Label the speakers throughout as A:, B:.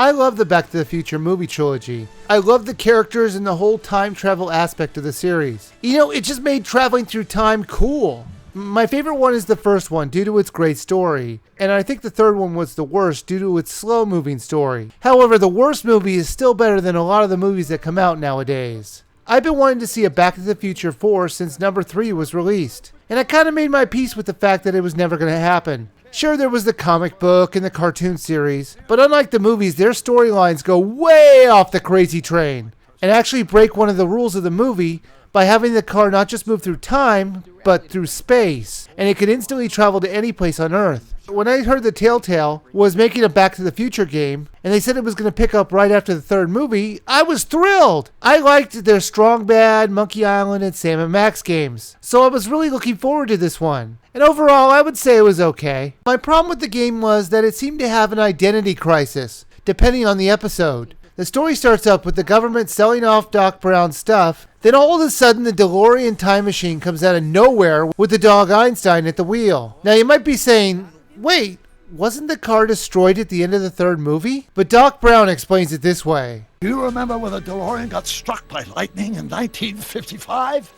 A: I love the Back to the Future movie trilogy. I love the characters and the whole time travel aspect of the series. You know, it just made traveling through time cool. My favorite one is the first one due to its great story, and I think the third one was the worst due to its slow-moving story. However, the worst movie is still better than a lot of the movies that come out nowadays. I've been wanting to see a Back to the Future 4 since number 3 was released, and I kind of made my peace with the fact that it was never going to happen. Sure, there was the comic book and the cartoon series, but unlike the movies, their storylines go way off the crazy train, and actually break one of the rules of the movie by having the car not just move through time, but through space, and it could instantly travel to any place on Earth. When I heard that Telltale was making a Back to the Future game, and they said it was going to pick up right after the third movie, I was thrilled! I liked their Strong Bad, Monkey Island, and Sam & Max games, so I was really looking forward to this one. And overall, I would say it was okay. My problem with the game was that it seemed to have an identity crisis, depending on the episode. The story starts up with the government selling off Doc Brown's stuff, then all of a sudden the DeLorean time machine comes out of nowhere with the dog Einstein at the wheel. Now you might be saying, wait, wasn't the car destroyed at the end of the third movie? But Doc Brown explains it this way.
B: Do you remember when the DeLorean got struck by lightning in 1955?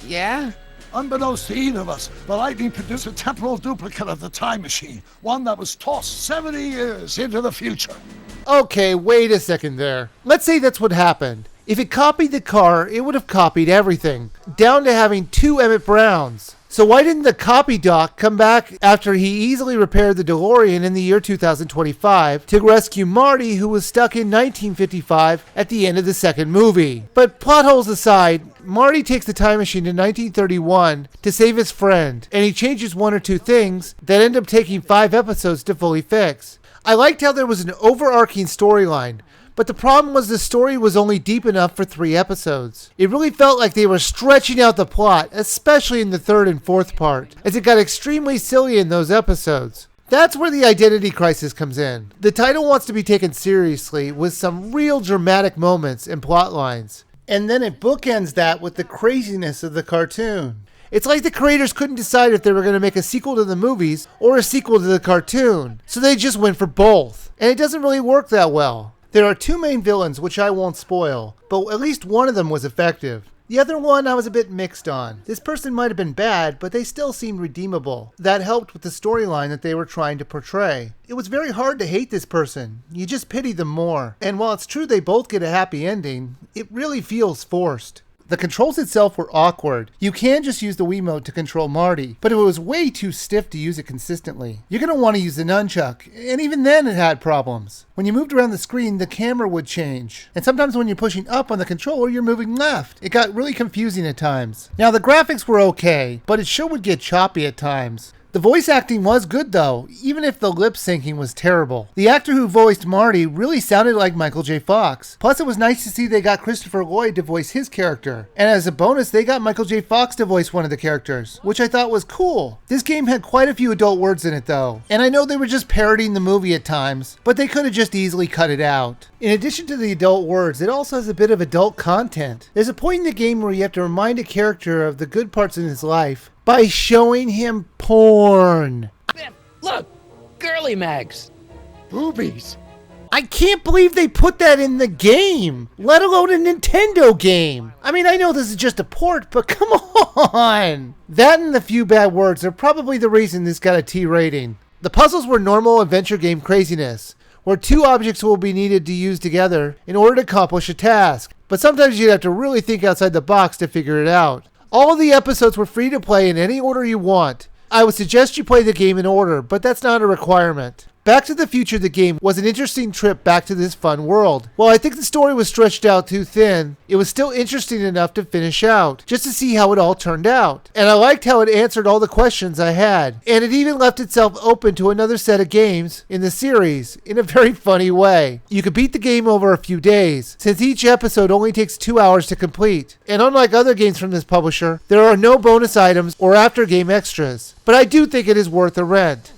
C: Yeah?
B: Unbeknownst to either of us, the lightning produced a temporal duplicate of the time machine, one that was tossed 70 years into the future.
A: Okay, wait a second there. Let's say that's what happened. If it copied the car, it would have copied everything, down to having 2 Emmett Browns. So why didn't the copy doc come back after he easily repaired the DeLorean in the year 2025 to rescue Marty, who was stuck in 1955 at the end of the second movie? But plot holes aside, Marty takes the time machine to 1931 to save his friend, and he changes 1 or 2 things that end up taking 5 episodes to fully fix. I liked how there was an overarching storyline, but the problem was the story was only deep enough for 3 episodes. It really felt like they were stretching out the plot, especially in the 3rd and 4th part, as it got extremely silly in those episodes. That's where the identity crisis comes in. The title wants to be taken seriously with some real dramatic moments and plot lines, and then it bookends that with the craziness of the cartoon. It's like the creators couldn't decide if they were going to make a sequel to the movies or a sequel to the cartoon, so they just went for both. And it doesn't really work that well. There are 2 main villains, which I won't spoil, but at least one of them was effective. The other one I was a bit mixed on. This person might have been bad, but they still seemed redeemable. That helped with the storyline that they were trying to portray. It was very hard to hate this person. You just pity them more. And while it's true they both get a happy ending, it really feels forced. The controls itself were awkward. You can just use the Wiimote to control Marty, but it was way too stiff to use it consistently. You're going to want to use the nunchuck, and even then it had problems. When you moved around the screen, the camera would change. And sometimes when you're pushing up on the controller, you're moving left. It got really confusing at times. Now the graphics were okay, but it sure would get choppy at times. The voice acting was good though, even if the lip syncing was terrible. The actor who voiced Marty really sounded like Michael J. Fox. Plus it was nice to see they got Christopher Lloyd to voice his character. And as a bonus, they got Michael J. Fox to voice one of the characters, which I thought was cool. This game had quite a few adult words in it though, and I know they were just parodying the movie at times, but they could have just easily cut it out. In addition to the adult words, it also has a bit of adult content. There's a point in the game where you have to remind a character of the good parts in his life by showing him porn.
C: Look! Girly mags!
B: Boobies!
A: I can't believe they put that in the game, let alone a Nintendo game. I mean, I know this is just a port, but come on! That and the few bad words are probably the reason this got a T rating. The puzzles were normal adventure game craziness, where 2 objects will be needed to use together in order to accomplish a task, but sometimes you'd have to really think outside the box to figure it out. All of the episodes were free to play in any order you want. I would suggest you play the game in order, but that's not a requirement. Back to the Future, the game, was an interesting trip back to this fun world. While I think the story was stretched out too thin, it was still interesting enough to finish out, just to see how it all turned out. And I liked how it answered all the questions I had. And it even left itself open to another set of games in the series, in a very funny way. You could beat the game over a few days, since each episode only takes 2 hours to complete. And unlike other games from this publisher, there are no bonus items or after-game extras. But I do think it is worth a rent.